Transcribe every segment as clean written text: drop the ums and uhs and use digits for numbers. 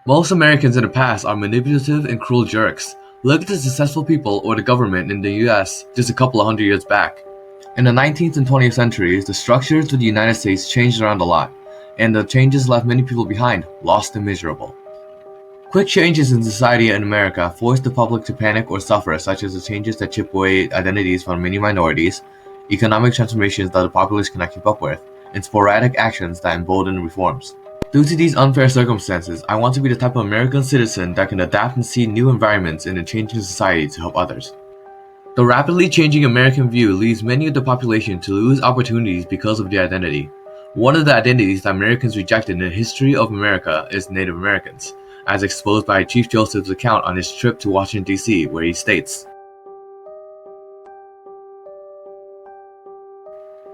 Most Americans in the past are manipulative and cruel jerks. Look at the successful people or the government in the US just a couple of hundred years back. In the 19th and 20th centuries, the structures of the United States changed around a lot, and the changes left many people behind, lost and miserable. Quick changes in society in America forced the public to panic or suffer, such as the changes that chip away identities from many minorities, economic transformations that the populace cannot keep up with, and sporadic actions that embolden reforms. Due to these unfair circumstances, I want to be the type of American citizen that can adapt and see new environments in a changing society to help others. The rapidly changing American view leads many of the population to lose opportunities because of their identity. One of the identities that Americans rejected in the history of America is Native Americans, as exposed by Chief Joseph's account on his trip to Washington, D.C., where he states,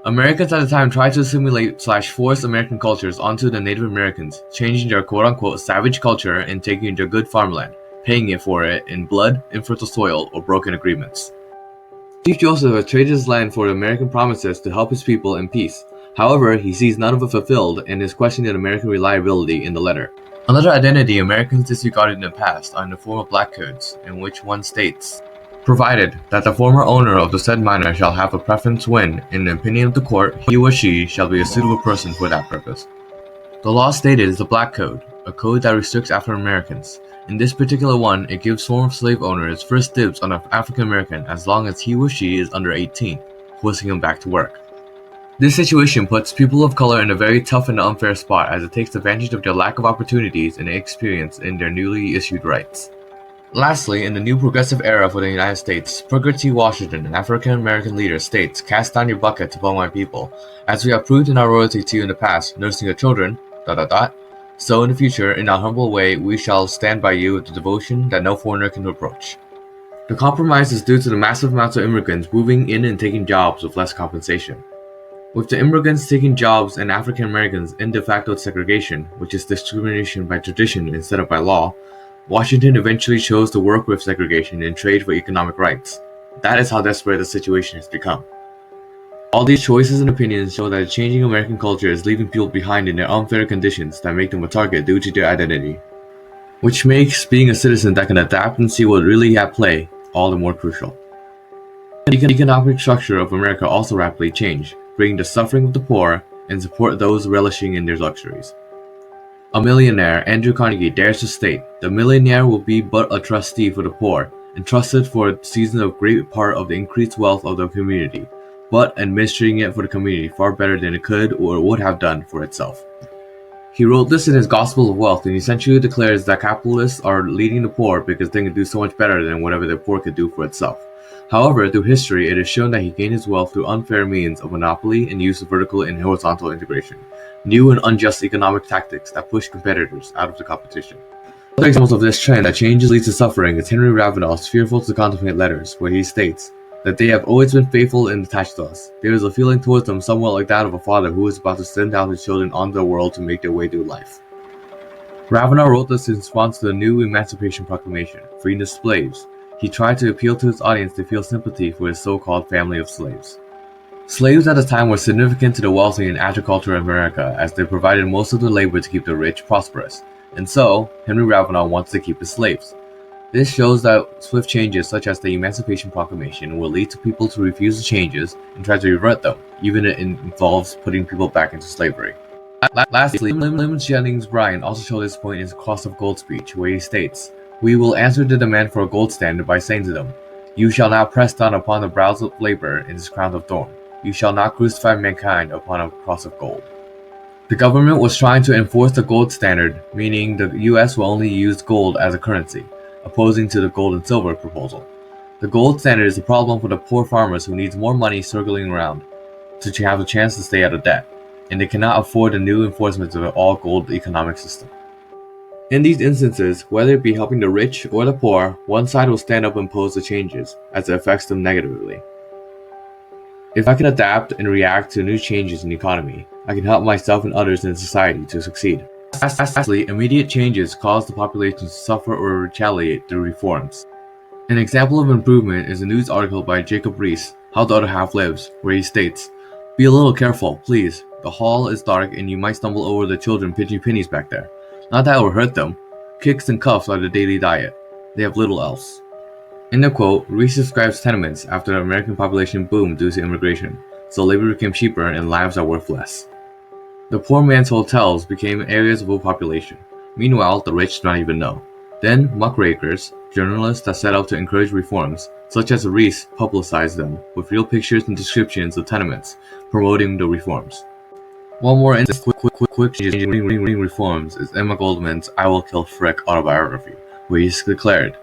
Americans at the time tried to assimilate/force American cultures onto the Native Americans, changing their quote-unquote savage culture and taking their good farmland, paying it for it in blood, infertile soil, or broken agreements. Chief Joseph had traded his land for the American promises to help his people in peace. However, he sees none of it fulfilled and is questioning American reliability in the letter. Another identity Americans disregarded in the past are in the form of black codes, in which one states, provided that the former owner of the said minor shall have a preference when, in the opinion of the court, he or she shall be a suitable person for that purpose. The law stated is the Black Code, a code that restricts African Americans. In this particular one, it gives former slave owners first dibs on an African American as long as he or she is under 18, forcing him back to work. This situation puts people of color in a very tough and unfair spot as it takes advantage of their lack of opportunities and experience in their newly issued rights. Lastly, in the new progressive era for the United States, Booker T. Washington, an African-American leader, states, cast down your bucket upon my people. As we have proved in our loyalty to you in the past, nursing your children, so in the future, in our humble way, we shall stand by you with the devotion that no foreigner can reproach. The compromise is due to the massive amounts of immigrants moving in and taking jobs with less compensation. With the immigrants taking jobs and African Americans in de facto segregation, which is discrimination by tradition instead of by law, Washington eventually chose to work with segregation and trade for economic rights. That is how desperate the situation has become. All these choices and opinions show that a changing American culture is leaving people behind in their unfair conditions that make them a target due to their identity, which makes being a citizen that can adapt and see what really at play all the more crucial. The economic structure of America also rapidly changed, bringing the suffering of the poor and support those relishing in their luxuries. A millionaire, Andrew Carnegie, dares to state, the millionaire will be but a trustee for the poor, entrusted for a season of great part of the increased wealth of the community, but administering it for the community far better than it could or would have done for itself. He wrote this in his Gospel of Wealth and essentially declares that capitalists are leading the poor because they can do so much better than whatever the poor could do for itself. However, through history, it is shown that he gained his wealth through unfair means of monopoly and use of vertical and horizontal integration, new and unjust economic tactics that push competitors out of the competition. Other examples of this trend that changes leads to suffering is Henry Ravenel's Fearful to Contemplate letters, where he states that they have always been faithful and attached to us. There is a feeling towards them somewhat like that of a father who is about to send out his children onto the world to make their way through life. Ravenel wrote this in response to the new Emancipation Proclamation, freeing the slaves. He tried to appeal to his audience to feel sympathy for his so-called family of slaves. Slaves at the time were significant to the wealthy in agriculture in America as they provided most of the labor to keep the rich prosperous, and so Henry Ravenel wants to keep his slaves. This shows that swift changes such as the Emancipation Proclamation will lead to people to refuse the changes and try to revert them, even if it involves putting people back into slavery. Lastly, Lyman Jennings Bryan also showed this point in his Cross of Gold speech, where he states, "We will answer the demand for a gold standard by saying to them, you shall not press down upon the brows of labor in this crown of thorn. You shall not crucify mankind upon a cross of gold." The government was trying to enforce the gold standard, meaning the US will only use gold as a currency, opposing to the gold and silver proposal. The gold standard is a problem for the poor farmers who needs more money circling around to have a chance to stay out of debt, and they cannot afford the new enforcements of an all-gold economic system. In these instances, whether it be helping the rich or the poor, one side will stand up and oppose the changes, as it affects them negatively. If I can adapt and react to new changes in the economy, I can help myself and others in society to succeed. Lastly, immediate changes cause the population to suffer or retaliate through reforms. An example of improvement is a news article by Jacob Rees, How the Other Half Lives, where he states, "Be a little careful, please. The hall is dark and you might stumble over the children pitching pennies back there. Not that it will hurt them. Kicks and cuffs are the daily diet. They have little else. In the quote, Reese describes tenements after the American population boomed due to immigration, so labor became cheaper and lives are worth less. The poor man's hotels became areas of overpopulation. Meanwhile, the rich do not even know. Then, muckrakers, journalists that set out to encourage reforms, such as Reese, publicized them with real pictures and descriptions of tenements, promoting the reforms. One more instance of quick reforms is Emma Goldman's I Will Kill Frick autobiography, where he declared,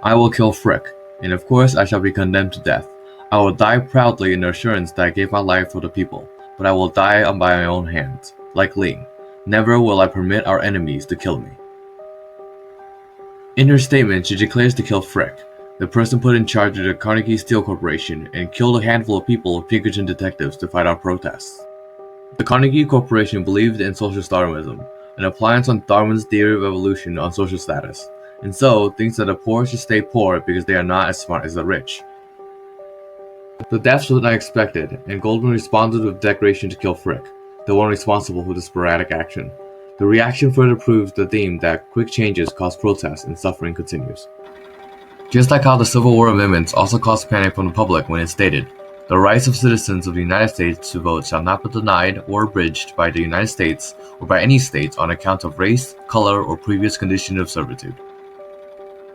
I will kill Frick, and of course I shall be condemned to death. I will die proudly in the assurance that I gave my life for the people, but I will die by my own hands, like Ling. Never will I permit our enemies to kill me. In her statement, she declares to kill Frick, the person put in charge of the Carnegie Steel Corporation, and killed a handful of people with Pinkerton detectives to fight out protests. The Carnegie Corporation believed in social Darwinism, an appliance on Darwin's theory of evolution on social status, and so thinks that the poor should stay poor because they are not as smart as the rich. The deaths were not expected, and Goldman responded with declaration to kill Frick, the one responsible for the sporadic action. The reaction further proves the theme that quick changes cause protests and suffering continues. Just like how the Civil War amendments also caused panic from the public when it stated, the rights of citizens of the United States to vote shall not be denied or abridged by the United States or by any state on account of race, color, or previous condition of servitude.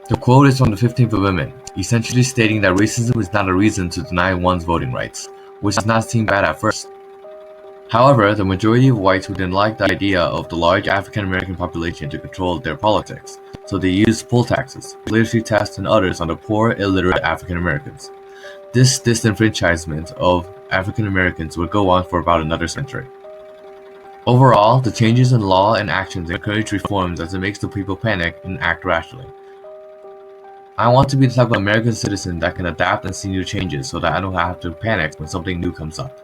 The quote is from the 15th Amendment, essentially stating that racism is not a reason to deny one's voting rights, which does not seem bad at first. However, the majority of whites who didn't like the idea of the large African American population to control their politics, so they used poll taxes, literacy tests, and others on the poor, illiterate African Americans. This disenfranchisement of African Americans would go on for about another century. Overall, the changes in law and actions encourage reforms as it makes the people panic and act rationally. I want to be the type of American citizen that can adapt and see new changes so that I don't have to panic when something new comes up.